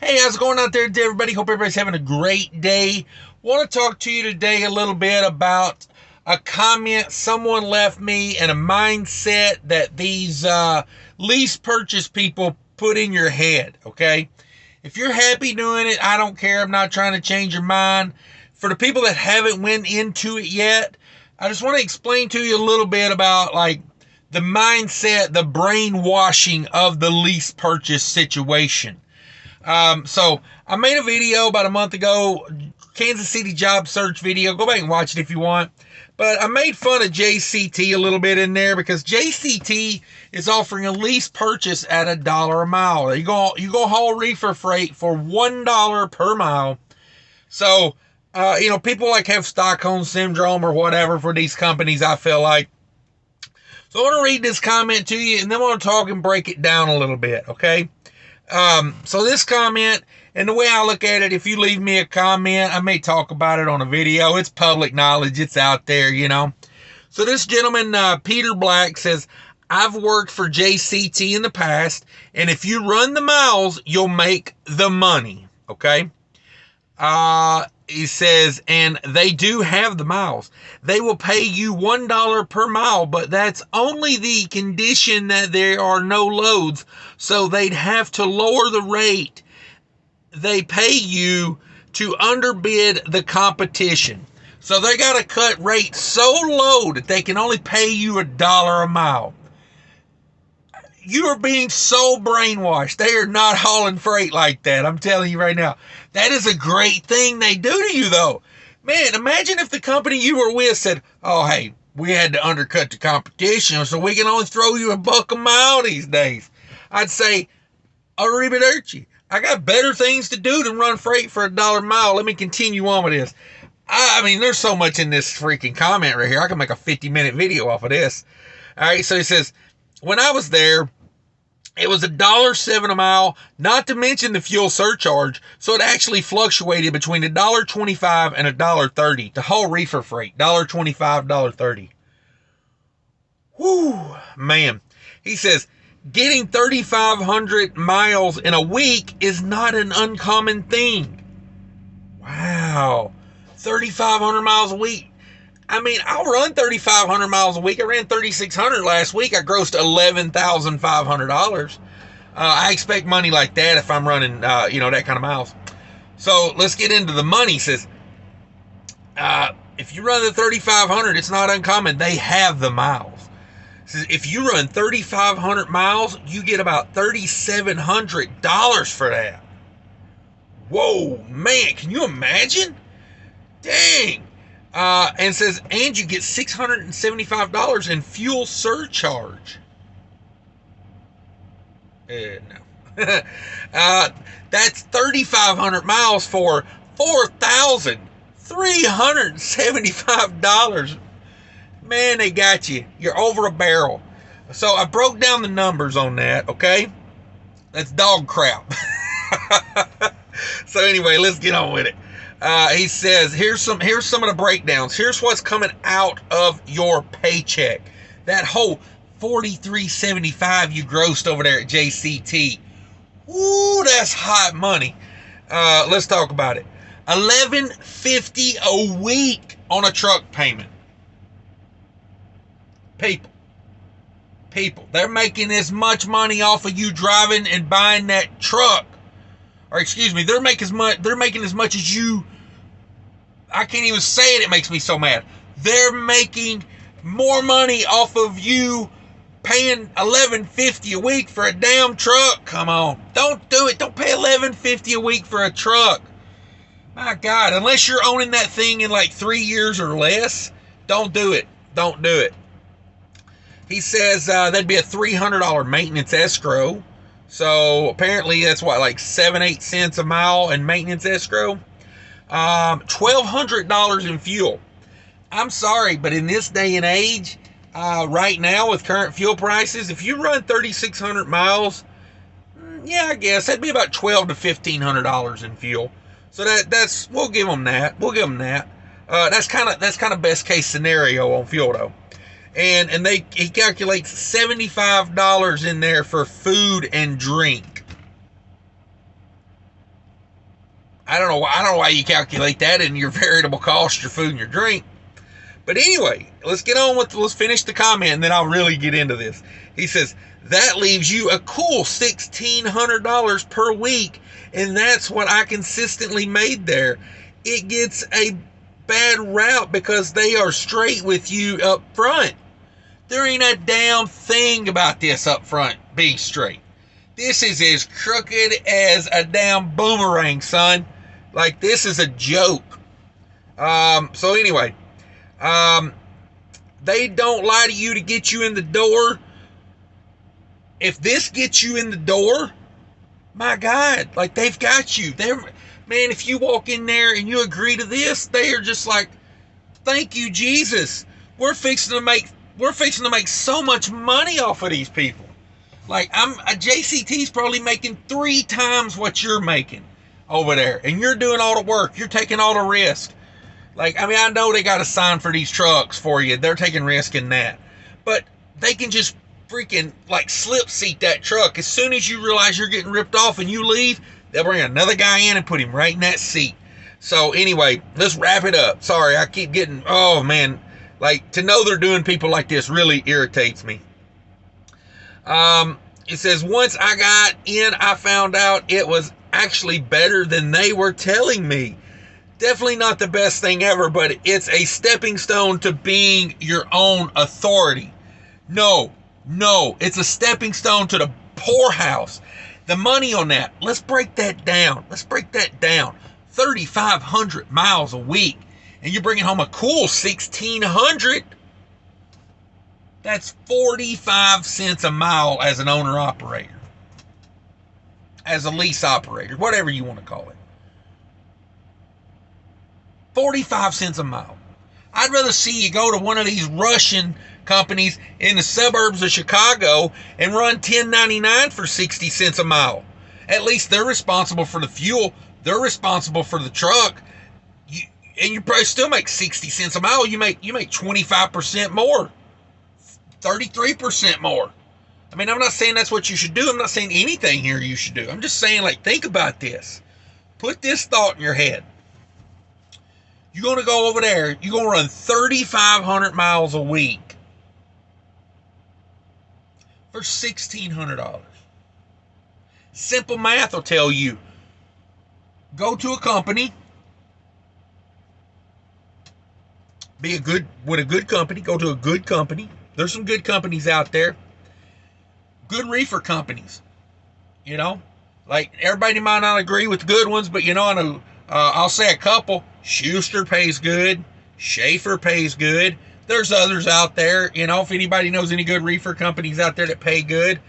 Hey, how's it going out there, everybody? Hope everybody's having a great day. Want to talk to you today a little bit about a comment someone left me and a mindset that these lease purchase people put in your head, okay? If you're happy doing it, I don't care. I'm not trying to change your mind. For the people that haven't went into it yet, I just want to explain to you a little bit about like the mindset, the brainwashing of the lease purchase situation. So I made a video about a month ago, Kansas City job search video. Go back and watch it if you want. But I made fun of JCT a little bit in there because JCT is offering a lease purchase at $1 a mile. You go haul reefer freight for $1 per mile. So, people like have Stockholm syndrome or whatever for these companies, I feel like. So I want to read this comment to you and then I want to talk and break it down a little bit, okay? So this comment, and the way I look at it, if you leave me a comment, I may talk about it on a video. It's public knowledge. It's out there, So this gentleman, Peter Black, says, I've worked for JCT in the past, and if you run the miles, you'll make the money, okay? He says, and they do have the miles. They will pay you $1 per mile, but that's only the condition that there are no loads. So they'd have to lower the rate they pay you to underbid the competition. So they got to cut rates so low that they can only pay you $1 a mile. You are being so brainwashed. They are not hauling freight like that. I'm telling you right now. That is a great thing they do to you, though. Man, imagine if the company you were with said, oh, hey, we had to undercut the competition, so we can only throw you $1 a mile these days. I'd say, arrivederci. I got better things to do than run freight for $1 a mile. Let me continue on with this. I mean, there's so much in this freaking comment right here. I can make a 50-minute video off of this. All right, so he says, when I was there, it was $1.07 a mile, not to mention the fuel surcharge. So it actually fluctuated between $1.25 and $1.30 to haul reefer freight. $1.25, $1.30. Whoo, man. He says, getting 3,500 miles in a week is not an uncommon thing. Wow. 3,500 miles a week. I mean, I'll run 3,500 miles a week. I ran 3,600 last week. I grossed $11,500. I expect money like that if I'm running, that kind of miles. So let's get into the money. He says, if you run the 3,500, it's not uncommon. They have the miles. He says, if you run 3,500 miles, you get about $3,700 for that. Whoa, man, can you imagine? Dang. And says, and you get $675 in fuel surcharge. No. That's 3,500 miles for $4,375. Man, they got you. You're over a barrel. So I broke down the numbers on that, okay? That's dog crap. So anyway, let's get on with it. He says, here's some of the breakdowns. Here's what's coming out of your paycheck. That whole $43.75 you grossed over there at JCT. Ooh, that's hot money. Let's talk about it. $11.50 a week on a truck payment. People, they're making as much money off of you driving and buying that truck. Or excuse me, they're making as much as you. I can't even say it. It makes me so mad. They're making more money off of you paying $11.50 a week for a damn truck. Come on, don't do it. Don't pay $11.50 a week for a truck. My God, unless you're owning that thing in like 3 years or less, don't do it. Don't do it. He says that'd be a $300 maintenance escrow. So apparently that's what, like 7-8 cents a mile in maintenance escrow. $1,200 in fuel. I'm sorry, but in this day and age, right now with current fuel prices, if you run 3,600 miles, yeah, I guess that'd be about $1,200 to $1,500 in fuel. So that's we'll give them that. That's kind of best case scenario on fuel though. And he calculates $75 in there for food and drink. I don't know why you calculate that in your variable cost, your food and your drink. But anyway, let's finish the comment, and then I'll really get into this. He says, that leaves you a cool $1,600 per week, and that's what I consistently made there. It gets a bad rap because they are straight with you up front. There ain't a damn thing about this up front being straight. This is as crooked as a damn boomerang, son. Like, this is a joke. So anyway, they don't lie to you to get you in the door. If this gets you in the door, my God, like, they've got you. Man, if you walk in there and you agree to this, they are just like, thank you, Jesus. We're fixing to make so much money off of these people. Like, a JCT's probably making 3 times what you're making over there, and you're doing all the work. You're taking all the risk. Like, I mean, I know they got a sign for these trucks for you. They're taking risk in that. But they can just freaking, like, slip seat that truck. As soon as you realize you're getting ripped off and you leave, they'll bring another guy in and put him right in that seat. So anyway, let's wrap it up. Sorry, I keep getting, oh man, like, to know they're doing people like this really irritates me. It says, once I got in, I found out it was actually better than they were telling me. Definitely not the best thing ever, but it's a stepping stone to being your own authority. No, it's a stepping stone to the poorhouse. The money on that, let's break that down. 3,500 miles a week, and you're bringing home a cool 1,600. That's 45 cents a mile as an owner-operator. As a lease operator, whatever you want to call it. 45 cents a mile. I'd rather see you go to one of these Russian companies in the suburbs of Chicago and run 1099 for 60 cents a mile. At least they're responsible for the fuel. They're responsible for the truck. And you probably still make 60 cents a mile. You make 25% more. 33% more. I mean, I'm not saying that's what you should do. I'm not saying anything here you should do. I'm just saying, like, think about this. Put this thought in your head. You're going to go over there. You're going to run 3,500 miles a week for $1,600. Simple math will tell you. Go to a company. With a good company. Go to a good company. There's some good companies out there. Good reefer companies. You know, like, everybody might not agree with the good ones, but, you know, I'll say a couple. Schuster pays good. Schaefer pays good. There's others out there. You know, if anybody knows any good reefer companies out there that pay good.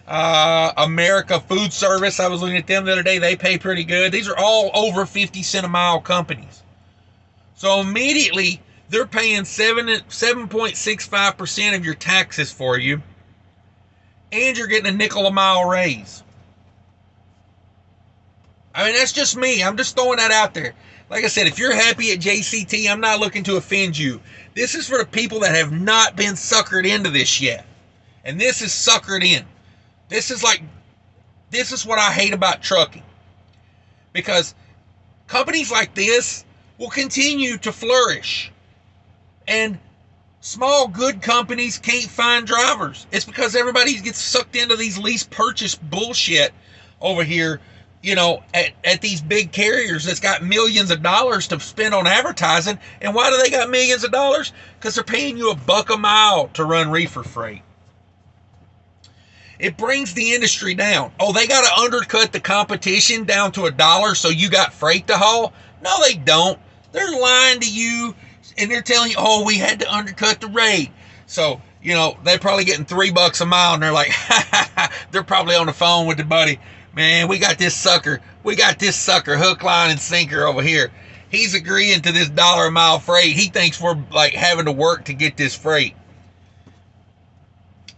America Food Service, I was looking at them the other day. They pay pretty good. These are all over 50 cent a mile companies. So immediately, they're paying 7.65% of your taxes for you. And you're getting a nickel a mile raise. I mean, that's just me. I'm just throwing that out there. Like I said, if you're happy at JCT, I'm not looking to offend you. This is for the people that have not been suckered into this yet. And this is suckered in. This is what I hate about trucking. Because companies like this will continue to flourish. And small, good companies can't find drivers. It's because everybody gets sucked into these lease purchase bullshit over here, you know, at these big carriers that's got millions of dollars to spend on advertising. And why do they got millions of dollars? Because they're paying you $1 a mile to run reefer freight. It brings the industry down. Oh, they got to undercut the competition down to $1 so you got freight to haul? No, they don't. They're lying to you. And they're telling you, oh, we had to undercut the rate. So, you know, they're probably getting $3 a mile. And they're like, they're probably on the phone with the buddy. Man, we got this sucker. Hook, line, and sinker over here. He's agreeing to this $1 a mile freight. He thinks we're, like, having to work to get this freight.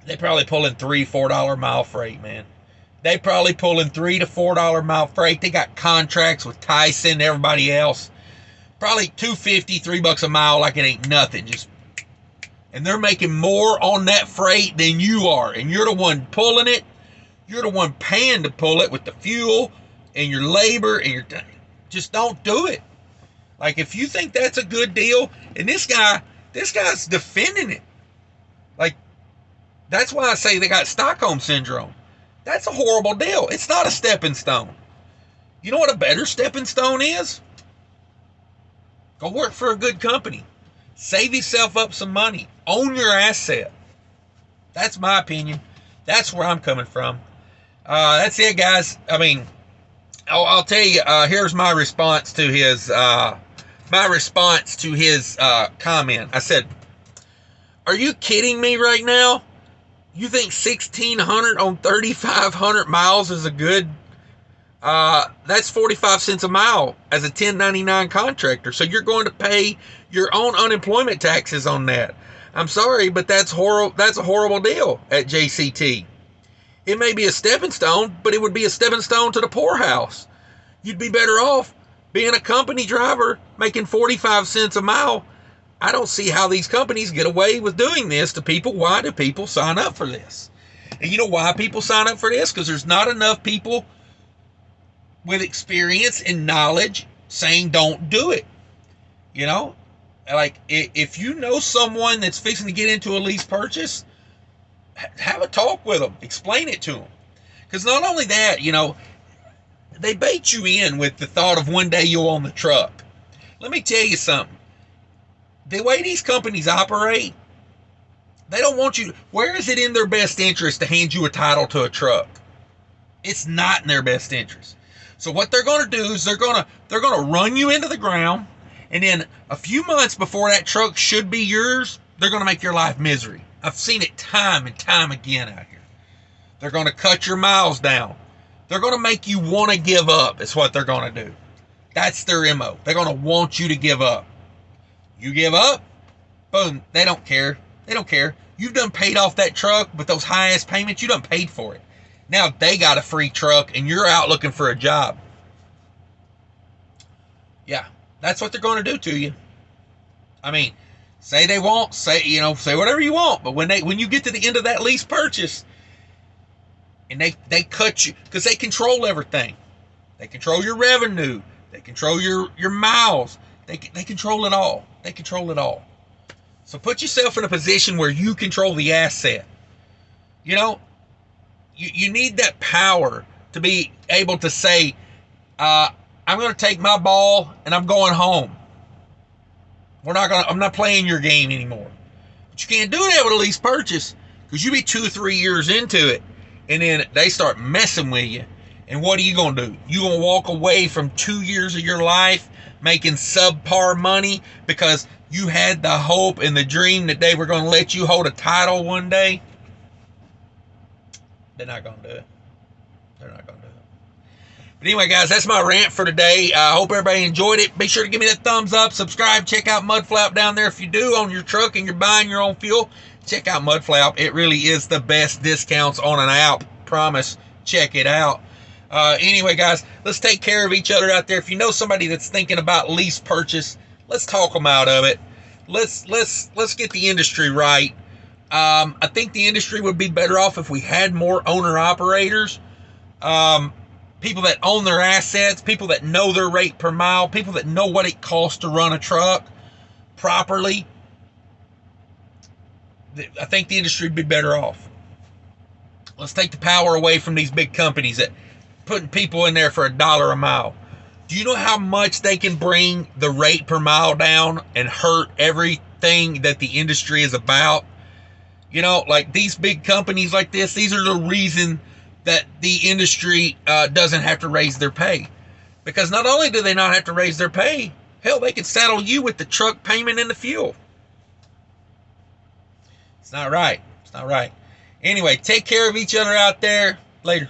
They probably pulling $3, $4 a mile freight, man. They probably pulling $3 to $4 a mile freight. They got contracts with Tyson and everybody else. Probably $2.50, $3 a mile, like it ain't nothing. And they're making more on that freight than you are. And you're the one pulling it. You're the one paying to pull it with the fuel and your labor and your. Just don't do it. Like, if you think that's a good deal, and this guy's defending it. Like, that's why I say they got Stockholm Syndrome. That's a horrible deal. It's not a stepping stone. You know what a better stepping stone is? Go work for a good company. Save yourself up some money. Own your asset. That's my opinion. That's where I'm coming from. That's it, guys. I mean, I'll tell you. Here's my response to his comment. I said, "Are you kidding me right now? You think 1,600 on 3,500 miles is a good? That's 45 cents a mile as a 1099 contractor. So you're going to pay your own unemployment taxes on that. I'm sorry, but that's horrible. That's a horrible deal at JCT. It may be a stepping stone, but it would be a stepping stone to the poorhouse. You'd be better off being a company driver making 45 cents a mile. I don't see how these companies get away with doing this to people. Why do people sign up for this? And you know why people sign up for this? Because there's not enough people with experience and knowledge saying don't do it. You know, like, if you know someone that's fixing to get into a lease purchase, have a talk with them, explain it to them. Because not only that, you know, they bait you in with the thought of one day you'll own the truck. Let me tell you something. The way these companies operate, they don't want you. Where is it in their best interest to hand you a title to a truck? It's not in their best interest. So what they're going to do is they're going to run you into the ground, and then a few months before that truck should be yours, they're going to make your life misery. I've seen it time and time again out here. They're going to cut your miles down. They're going to make you want to give up. Is what they're going to do. That's their MO. They're going to want you to give up. You give up, boom, they don't care. They don't care. You've done paid off that truck with those high-ass payments. You done paid for it. Now they got a free truck and you're out looking for a job. Yeah, that's what they're going to do to you. I mean, say they won't, say whatever you want, but when you get to the end of that lease purchase and they cut you, because they control everything. They control your revenue. They control your miles. They control it all. They control it all. So put yourself in a position where you control the asset. You know, you need that power to be able to say, I'm going to take my ball and I'm going home. I'm not playing your game anymore. But you can't do that with a lease purchase, because you be 2 or 3 years into it and then they start messing with you. And what are you going to do? You going to walk away from 2 years of your life making subpar money because you had the hope and the dream that they were going to let you hold a title one day? They're not going to do it. They're not going to do it. But anyway, guys, that's my rant for today. I hope everybody enjoyed it. Be sure to give me that thumbs up. Subscribe. Check out Mudflap down there. If you do own your truck and you're buying your own fuel, check out Mudflap. It really is the best discounts on an app. Promise. Check it out. Anyway, guys, let's take care of each other out there. If you know somebody that's thinking about lease purchase, let's talk them out of it. Let's get the industry right. I think the industry would be better off if we had more owner-operators, people that own their assets, people that know their rate per mile, people that know what it costs to run a truck properly. I think the industry would be better off. Let's take the power away from these big companies that putting people in there for $1 a mile. Do you know how much they can bring the rate per mile down and hurt everything that the industry is about? You know, like these big companies like this, these are the reason that the industry doesn't have to raise their pay. Because not only do they not have to raise their pay, hell, they can saddle you with the truck payment and the fuel. It's not right. It's not right. Anyway, take care of each other out there. Later.